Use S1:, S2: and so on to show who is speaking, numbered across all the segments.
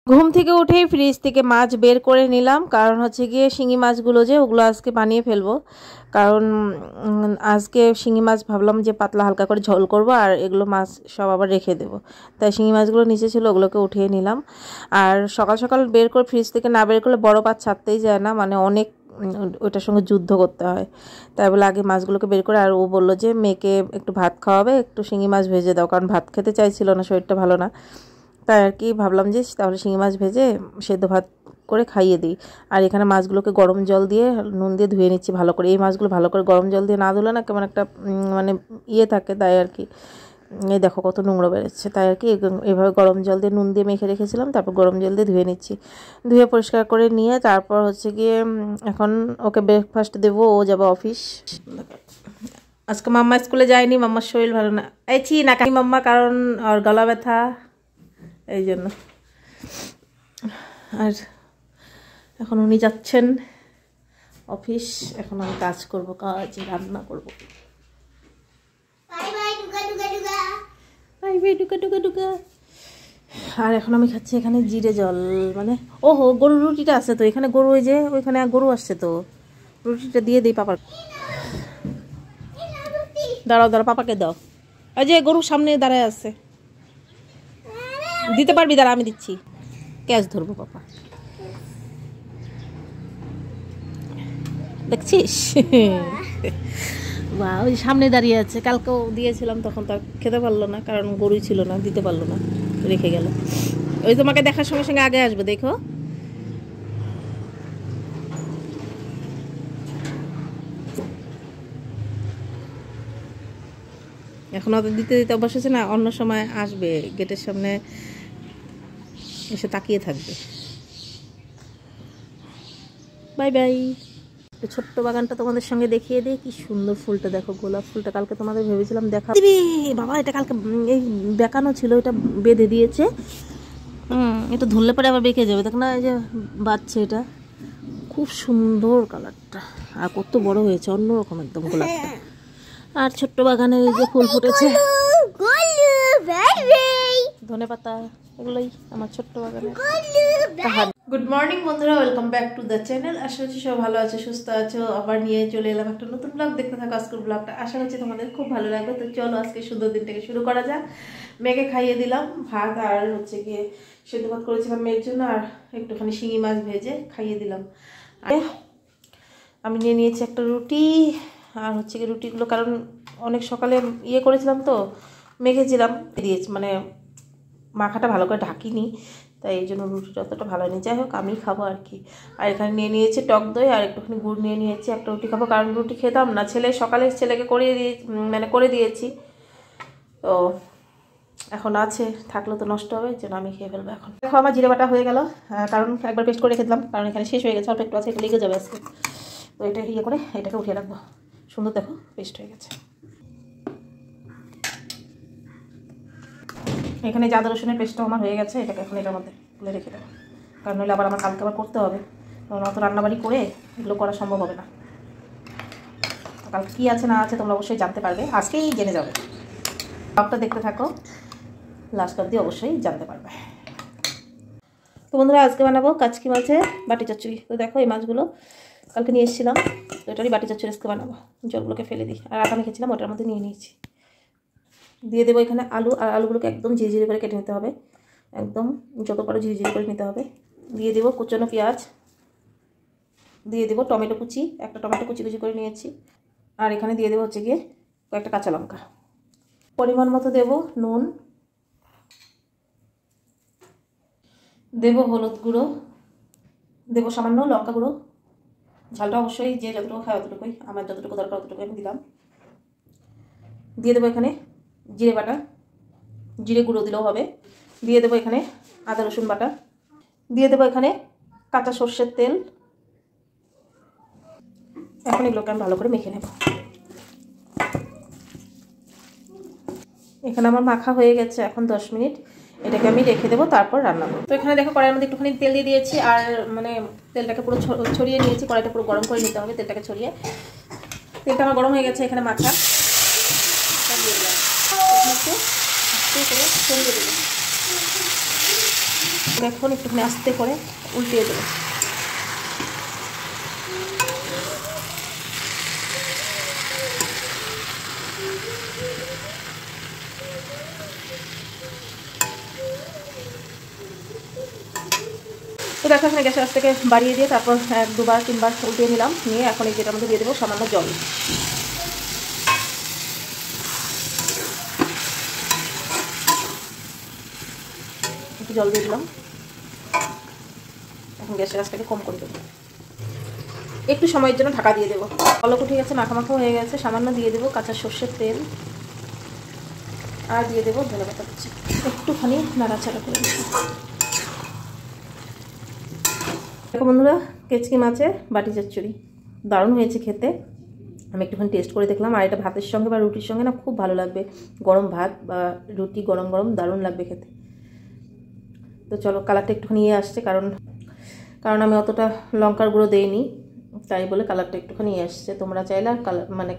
S1: ঘুম থেকে উঠেই ফ্রিজ থেকে মাছ বের করে নিলাম, কারণ হচ্ছে গিয়ে শিঙি মাছগুলো যে ওগুলো আজকে বানিয়ে ফেলবো। কারণ আজকে শিঙি মাছ ভাবলাম যে পাতলা হালকা করে ঝোল করব, আর এগুলো মাছ সব আবার রেখে দেবো। তাই শিঙি মাছগুলো নিচে ছিল, ওগুলোকে উঠিয়ে নিলাম। আর সকাল সকাল বের করে ফ্রিজ থেকে না বের করলে বড় মাছ ছাড়তেই যায় না, মানে অনেক ওইটার সঙ্গে যুদ্ধ করতে হয়। তাই বলে আগে মাছগুলোকে বের করে, আর ও বললো যে মেয়েকে একটু ভাত খাওয়াবে, একটু শিঙি মাছ ভেজে দাও, কারণ ভাত খেতে চাইছিল না, শরীরটা ভালো না। তাই আর কি ভাবলাম যে তাহলে শিঙি মাছ ভেজে সেদ্ধ ভাত করে খাইয়ে দিই। আর এখানে মাছগুলোকে গরম জল দিয়ে নুন দিয়ে ধুয়ে নিচ্ছি ভালো করে। এই মাছগুলো ভালো করে গরম জল দিয়ে না ধুলে না কেমন একটা মানে ইয়ে থাকে, তাই আর কি। এই দেখো কত নোংরা বেরোচ্ছে, তাই আর কি এভাবে গরম জল দিয়ে নুন দিয়ে মেখে রেখেছিলাম, তারপর গরম জল দিয়ে ধুয়ে নিচ্ছি। ধুয়ে পরিষ্কার করে নিয়ে তারপর হচ্ছে গিয়ে এখন ওকে ব্রেকফাস্ট দেবো, ও যাবে অফিস। আজকে মাম্মা স্কুলে যায়নি, মাম্মার শরীর ভালো না। এই না মাম্মা, কারণ আর গলা ব্যথা, এই জন্য। আর এখন উনি যাচ্ছেন অফিস, এখন আমি কাজ করব, রান্না করবো। আর এখন আমি খাচ্ছি এখানে জিরে জল, মানে ওহো গরুর রুটিটা আছে তো এখানে, গরু ওই যে ওইখানে গরু আসছে, তো রুটিটা দিয়ে দিই পাপার। দাঁড়াও পাপাকে দাও, ওই যে গরুর সামনে দাঁড়ায় আছে, দিতে পারবি? দাঁড়া আমি দিচ্ছি, ক্যাশ ধরবো পাপা, দেখছিস? বা ওই সামনে দাঁড়িয়ে আছে, কালকেও দিয়েছিলাম, তখন তার খেতে পারলো না, কারণ গরুই ছিল না, দিতে পারলো না, রেখে গেল। ওই তোমাকে দেখার সঙ্গে সঙ্গে আগে আসবে, দেখো। এখন ওদের দিতে দিতে বসেছে না, অন্য সময় আসবে, গেটের সামনে এসে তাকিয়ে থাকবে। Bye bye. ছোট্ট বাগানটা তোমাদের সঙ্গে দেখিয়ে দিই, কি সুন্দর ফুলটা দেখো, গোলাপ ফুলটা। কালকে তোমাদের ভেবেছিলাম দেখা বাবা, এটা কালকে এই বেঁকানো ছিল, এটা বেঁধে দিয়েছে। এটা ধরলে পরে আবার বেঁকে যাবে, দেখ না, এই যে বাচ্চা, এটা খুব সুন্দর কালারটা, আর কত বড় হয়েছে, অন্যরকম একদম গোলাপটা। আর ছোট্ট বাগানে এই যে ফুল ফুটেছে, ধনেপাতা, এগুলোই আমার ছোট্ট বাগানে। গুড মর্নিং বন্ধুরা, welcome back to the channel. আশা করছি সব ভালো আছে, সুস্থ আছো। আবার নিয়ে চলে এলাম একটা নতুন ব্লগ, দেখতে থাকো আজকের ব্লগটা, আশা করছি তোমাদের খুব ভালো লাগবে। তো চলো আজকে সুন্দর দিনটাকে শুরু করা যাক। মেয়েকে খাইয়ে দিলাম ভাত, আর হচ্ছে গিয়ে সেদ্ধ ভাত করেছিলাম মেয়ের জন্য, আর একটুখানি শিঙি মাছ ভেজে খাইয়ে দিলাম। আর আমি নিয়ে নিয়েছি একটা রুটি, আর হচ্ছে গিয়ে রুটিগুলো কারণ অনেক সকালে ইয়ে করেছিলাম তো, মেখেছিলাম, দিয়েছি মানে মাখাটা ভালো করে ঢাকিনি, তাই এই জন্য রুটিটা অতটা ভালো নেই। যাই হোক, আমি খাবো আর কি। আর এখানে নিয়ে নিয়েছি টক দই, আর একটুখানি গুড় নিয়ে নিয়েছি। একটা রুটি খাবো, কারণ রুটি খেতাম না, সকালে ছেলেকে করে দিয়েছি, তো এখন আছে, থাকলে তো নষ্ট হবে, যেন আমি খেয়ে ফেলবো। এখন দেখো আমার জিরে বাটা হয়ে গেল, কারণ একবার পেস্ট করে রেখে দিলাম, কারণ এখানে শেষ হয়ে গেছে, অল্প একটু আছে, এটা লেগে যাবে আজকে। তো এটা ইয়ে করে এটাকে উঠিয়ে রাখবো, সুন্দর দেখো পেস্ট হয়ে গেছে। এখানে আদা রসুনের পেস্টটা আমার হয়ে গেছে, এটাকে এখন এটার মধ্যে তুলে রেখে দেবো, কারণ নইলে আবার আমার কালকে আবার করতে হবে, কারণ অত রান্নাবাড়ি করে এগুলো করা সম্ভব হবে না। কালকে কী আছে না আছে তোমরা অবশ্যই জানতে পারবে, আজকেই জেনে যাবে। ব্লগটা দেখতে থাকো, লাস্ট অবধি অবশ্যই জানতে পারবে। তো বন্ধুরা, আজকে বানাবো কাচকি মাছের বাটি চচ্চড়ি। তো দেখো এই মাছগুলো কালকে নিয়ে এসেছিলাম, তো এটারই বাটি চচ্চড়ি আজকে বানাবো। জলগুলোকে ফেলে দিই, আর আটা মেখেছিলাম ওটার মধ্যে নিয়ে নিয়েছি। দিয়ে দেবো এখানে আলু, আর আলুগুলোকে একদম ঝিরিঝিরি করে কেটে নিতে হবে, একদম যত পারো ঝিরিঝিরি করে নিতে হবে। দিয়ে দেবো কুচনো পেঁয়াজ, দিয়ে দেবো টমেটো কুচি, একটা টমেটো কুচি করে নিয়েছি, আর এখানে দিয়ে দেবো হচ্ছে গিয়ে কয়েকটা কাঁচা লঙ্কা। পরিমাণ মতো দেবো নুন, দেবো হলুদ গুঁড়ো, দেবো সামান্য লঙ্কা গুঁড়ো, ঝালটা অবশ্যই যে যতটুকু খায় অতটুকুই, আমার যতটুকু দরকার অতটুকু আমি দিলাম। দিয়ে দেবো এখানে জিরে বাটা, জিরে গুঁড়ো দিলেও হবে। দিয়ে দেবো এখানে আদা রসুন বাটা, দিয়ে দেবো এখানে কাঁচা সর্ষের তেল। এখন এগুলোকে আমি ভালো করে মেখে নেব। এখানে আমার মাখা হয়ে গেছে, এখন 10 মিনিট এটাকে আমি রেখে দেবো, তারপর রান্না করবো। তো এখানে দেখো কড়াইয়ের মধ্যে একটুখানি তেল দিয়ে দিয়েছি, আর মানে তেলটাকে পুরো ছড়িয়ে নিয়েছি, কড়াইটা পুরো গরম করে নিতে হবে তেলটাকে ছড়িয়ে। তেলটা আমার গরম হয়ে গেছে, এখানে মাখা দিয়ে দিলাম, ছড়িয়ে দেবো। এখন একটুখানি আস্তে করে উল্টিয়ে দেবো। তো দেখো এখানে গ্যাসের আঁচটাকে বাড়িয়ে দিয়ে তারপর 2বার 3বার উল্টিয়ে নিলাম, নিয়ে এখন এই যেটার মধ্যে দিয়ে দেবো সামান্য জল। একটু জল দিয়ে দিলাম। এখন গ্যাসের আঁচটাকে কম করে দেবো, একটু সময়ের জন্য ঢাকা দিয়ে দেবো। অলক উঠে গেছে, মাখা হয়ে গেছে। সামান্য দিয়ে দেবো কাঁচা সর্ষের তেল, আর দিয়ে দেবো ধনে পাতা কুচি। একটুখানি নাড়াচাড়া করে দেবো। দেখো বন্ধুরা, কেচকি মাছের বাটি চচ্চড়ি দারুণ হয়েছে খেতে। আমি একটুখানি টেস্ট করে দেখলাম, আর এটা ভাতের সঙ্গে বা রুটির সঙ্গে না খুব ভালো লাগবে। গরম ভাত বা রুটি গরম গরম দারুণ লাগবে খেতে। তো চলো, কালারটা একটুখানি আসছে, কারণ আমি অতটা লঙ্কার গুঁড়ো দেইনি, তাই বলে কালারটা একটুখানি আসছে। তোমরা চাইলে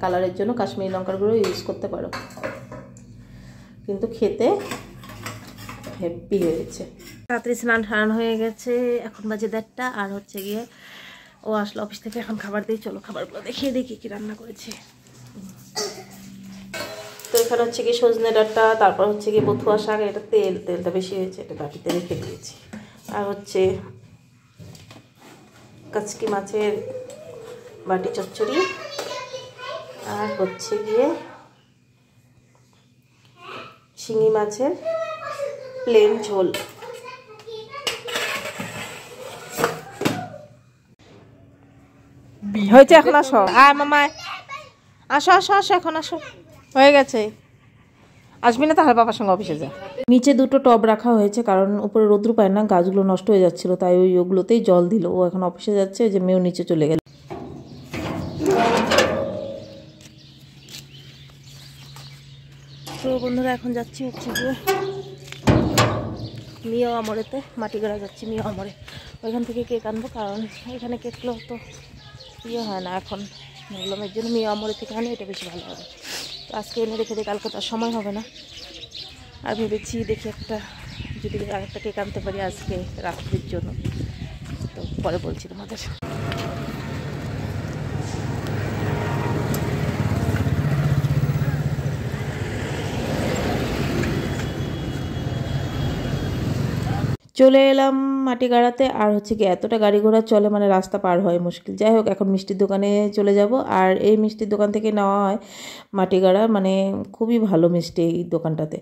S1: কালারের জন্য কাশ্মীরি লঙ্কার গুঁড়ো ইউজ করতে পারো, কিন্তু খেতে হেভি হয়েছে। রাত্রি স্নান টান হয়ে গেছে, এখন বাজে 1:30, আর হচ্ছে গিয়ে ও আসলো অফিস থেকে, এখন খাবার দিই। চলো খাবারগুলো দেখিয়ে দিই কী রান্না করেছে। তো এখানে হচ্ছে গিয়ে সজনে ডাঁটা, তারপর হচ্ছে গিয়ে বথুয়া শাক। এটা তেলটা বেশি হয়েছে, এটা বাটিতে রেখে দিয়েছি। আর হচ্ছে কাচকি মাছের বাটি চচ্চড়ি, আর হচ্ছে গিয়ে শিঙি মাছের প্লেন ঝোল। হয়েছে, এখন আসো। আয় মামায়, আসো আসো আসো, এখন আসো, হয়ে গেছে। আসবি না তাহলে বাবার সঙ্গে অফিসে যা। নিচে 2টো টব রাখা হয়েছে, কারণ উপরে রোদ্রু পায় না, গাছগুলো নষ্ট হয়ে যাচ্ছিল, তাই ওগুলোতেই জল দিল। ও এখন অফিসে যাচ্ছে, যে মেয়েও নিচে চলে গেল। তো বন্ধুরা, এখন যাচ্ছি হচ্ছে গিয়ে মিয়া আমরেতে, মাটিগাড়া যাচ্ছি মিয়া আমরে। ওইখান থেকে কেক আনবো, কারণ এখানে কেকগুলো তো ইয়ে হয় না এখন। বললাম এর জন্য মিয়া আমরে থেকে আনি, এটা বেশি ভালো হবে। তো আজকে এনে রেখে দিই, কালকে তার সময় হবে না। আর ভেবেছি দেখি যদি আরেকটা কেক আনতে পারি আজকে রাত্রির জন্য। তো পরে বলছি তোমাদের। চলে এলাম মাটিগাড়াতে। আর হচ্ছে কি এতটা গাড়ি ঘোড়া চলে, মানে রাস্তা পার হয় মুশকিল। যাই হোক, এখন মিষ্টির দোকানে চলে যাব। আর এই মিষ্টির দোকান থেকে নেওয়া হয় মাটিগাড়া, মানে খুবই ভালো মিষ্টি এই দোকানটাতে।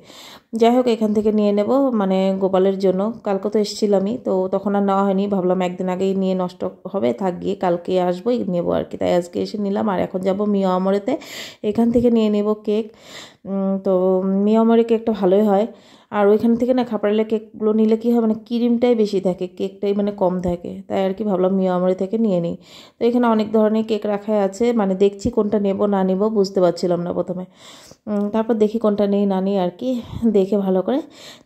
S1: যাই হোক, এখান থেকে নিয়ে নেব, মানে গোপালের জন্য। কালকে তো এসেছিলামই, তো তখন আর নেওয়া হয়নি, ভাবলাম একদিন আগেই নিয়ে নষ্ট হবে, থাক গিয়ে কালকে আসবো নেবো আর কি। তাই আজকে এসে নিলাম। আর এখন যাব মিয়া আমরেতে, এখান থেকে নিয়ে নেব কেক। তো মিয়া আমরে কেকটা ভালোই হয়। আর ওইখান থেকে না খাপাড়ালে কেকগুলো নিলে কী হয়, মানে ক্রিমটাই বেশি থাকে, কেকটাই মানে কম থাকে। তাই আর কি ভাবলাম মিয়া আমরে থেকে নিয়ে নিই। তো এখানে অনেক ধরনের কেক রাখা আছে, মানে দেখছি কোনটা নেব না নেব বুঝতে পারছিলাম না প্রথমে। তারপর দেখি কোনটা নেই না নিই আর কি, দেখে ভালো করে।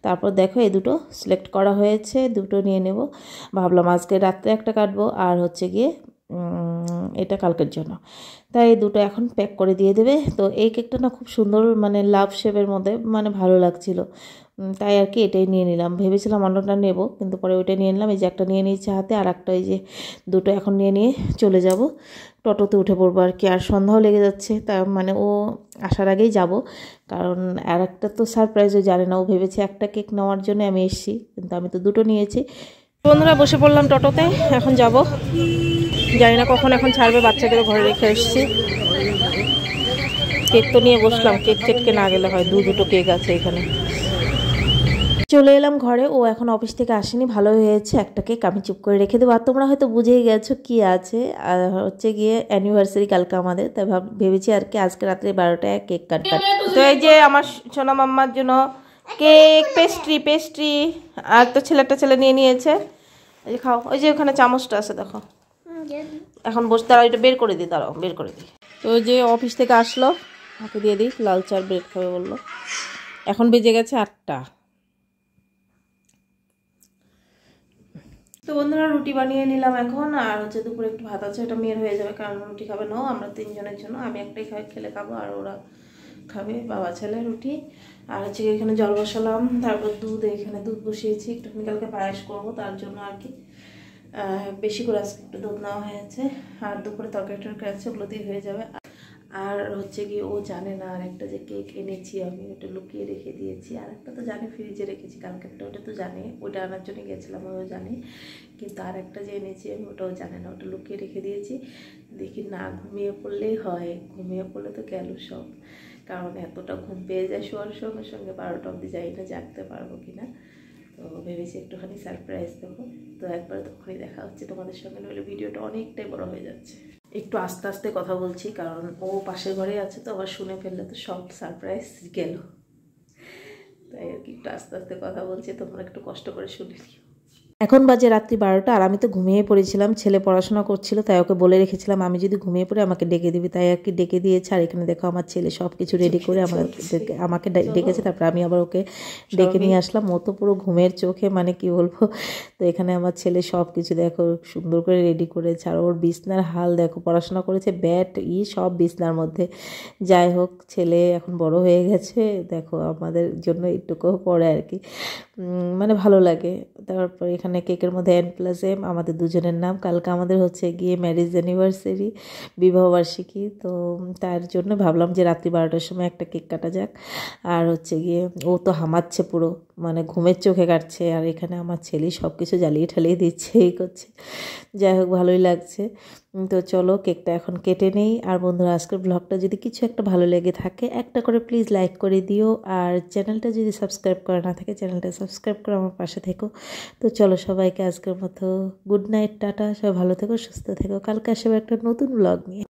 S1: তারপর দেখো এই দুটো সিলেক্ট করা হয়েছে, দুটো নিয়ে নেব। ভাবলাম আজকে রাত্রে একটা কাটবো, আর হচ্ছে গিয়ে এটা কালকের জন্য। তাই এই দুটো এখন প্যাক করে দিয়ে দেবে। তো এই কেকটা না খুব সুন্দর, মানে লাভ শেপের মধ্যে, মানে ভালো লাগছিল, তাই আর কি এটাই নিয়ে নিলাম। ভেবেছিলাম অন্যটা নেব, কিন্তু পরে ওইটা নিয়ে নিলাম। এই যে একটা নিয়ে নিয়েছি হাতে, আর একটা এই যে দুটো এখন নিয়ে চলে যাব, টোটোতে উঠে পড়বো আর কি। আর সন্ধ্যাও লেগে যাচ্ছে, তা মানে ও আসার আগেই যাব, কারণ আর একটা তো সারপ্রাইজও জানে না। ও ভেবেছে একটা কেক নেওয়ার জন্য আমি এসেছি, কিন্তু আমি তো দুটো নিয়েছি। বন্ধুরা, বসে পড়লাম টোটোতে, এখন যাব। জানি না কখন এখন ছাড়বে, বাচ্চাদেরও ঘরে রেখে এসেছি। কেক তো নিয়ে বসলাম, কেক চেটকে না গেলে হয়। দুটো কেক আছে এখানে। চলে এলাম ঘরে। ও এখন অফিস থেকে আসেনি, ভালো হয়েছে। একটা কেক আমি চুপ করে রেখে দেবো। আর তোমরা হয়তো বুঝেই গেছো কি আছে, আর হচ্ছে গিয়ে অ্যানিভার্সারি কালকে আমাদের, তাই ভেবেছি আর কি আজকে রাত্রে 12টায় কেক কাটবে। তো এই যে আমার সোনা মাম্মার জন্য কেক, পেস্ট্রি, আর তো ছেলে নিয়ে নিয়েছে। এই যে খাও, ওই যে ওখানে চামচটা আছে দেখো। এখন বসে দাঁড়াও, এটা বের করে দিই, দাঁড়াও বের করে দিই। তো ওই যে অফিস থেকে আসলো, ওকে দিয়ে দিই, লাল চার ব্রেড খাবে বললো। এখন বেজে গেছে 8টা। তো বন্ধুরা, রুটি বানিয়ে নিলাম এখন। আর হচ্ছে দুপুরে একটু ভাত আছে, ওটা মেয়ের হয়ে যাবে, কারণ রুটি খাবে না, আমরা 3 জনের জন্য। আমি একটাই খেলে খাবো, আর ওরা খাবে বাবা ছেলে রুটি। আর হচ্ছে এখানে জল বসালাম, তারপর দুধ, এখানে দুধ বসিয়েছি, একটুখানি কালকে পায়েস করবো তার জন্য আর কি বেশি করে আজকে একটু দুধ নেওয়া হয়েছে। আর দুপুরে তরকারি টরকারি আছে, ওগুলো দিয়ে হয়ে যাবে। আর হচ্ছে কি ও জানে না আর একটা যে কেক এনেছি আমি, ওটা লুকিয়ে রেখে দিয়েছি। আর একটা তো জানে ফ্রিজে রেখেছি কালকেরটা, ওটা তো জানে, ওটা আনার জন্য গেছিলাম, ওও জানে। কিন্তু আর একটা যে এনেছি আমি ওটাও জানে না, ওটা লুকিয়ে রেখে দিয়েছি। দেখি না ঘুমিয়ে পড়লেই হয়, ঘুমিয়ে পড়লে তো গেল সব, কারণ এতটা ঘুম পেয়ে যায় শোয়ার সঙ্গে সঙ্গে 12টা অবধি, যাই না জাগতে পারবো কিনা। তো ভেবেছি একটুখানি সারপ্রাইজ দেবো। তো একবার তখনই দেখা হচ্ছে তোমাদের সঙ্গে, নইলে ভিডিওটা অনেকটাই বড় হয়ে যাচ্ছে। একটু আস্তে আস্তে কথা বলছি, কারণ ও পাশের ঘরে আছে, তো আবার শুনে ফেললে তো সব সারপ্রাইজ গেল। তাই আর কি একটু আস্তে আস্তে কথা বলছি, তোমরা একটু কষ্ট করে শুনে নিও। এখন বাজে রাত্রি 12টা, আর আমি তো ঘুমিয়ে পড়েছিলাম। ছেলে পড়াশোনা করছিল, তাই ওকে বলে রেখেছিলাম আমি যদি ঘুমিয়ে পড়ে আমাকে ডেকে দিবি, তাই আর কি ডেকে দিয়েছে। আর এখানে দেখো আমার ছেলে সব কিছু রেডি করে আমাকে ডেকেছে, তারপর আমি আবার ওকে ডেকে নিয়ে আসলাম। ও তো পুরো ঘুমের চোখে, মানে কি বলবো। তো এখানে আমার ছেলে সব কিছু দেখো সুন্দর করে রেডি করেছে। আর ওর বিছনার হাল দেখো, পড়াশোনা করেছে, ব্যাট সব বিছনার মধ্যে। যাই হোক, ছেলে এখন বড় হয়ে গেছে, দেখো আমাদের জন্য একটুকু পড়ে আর কি, মানে ভালো লাগে। তারপর এখানে কেকের মধ্যে N+M আমাদের দুজনের নাম। কালকে আমাদের হচ্ছে গিয়ে ম্যারেজ অ্যানিভার্সারি, বিবাহবার্ষিকী। তো তার জন্য ভাবলাম যে রাত্রি 12টার সময় একটা কেক কাটা যাক। আর হচ্ছে গিয়ে ও তো হামাচ্ছে পুরো, মানে ঘুমের চোখে কাটছে। আর এখানে আমার ছেলে সব কিছু জ্বালিয়ে ঠালিয়ে দিচ্ছে, এই করছে। যাই হোক, ভালোই লাগছে। তো চলো কেকটা এখন কেটে নেই। আর বন্ধুরা, আজকের ব্লগটা যদি কিছু একটা ভালো লেগে থাকে, একটা করে প্লিজ লাইক করে দিও। আর চ্যানেলটা যদি সাবস্ক্রাইব করা না থাকে, চ্যানেলটা সাবস্ক্রাইব করে আমার পাশে থেকো। তো চলো সবাইকে আজকের মতো গুড নাইট, টাটা। সবাই ভালো থেকো, সুস্থ থেকো। কালকে আসবে একটা নতুন ব্লগ নিয়ে।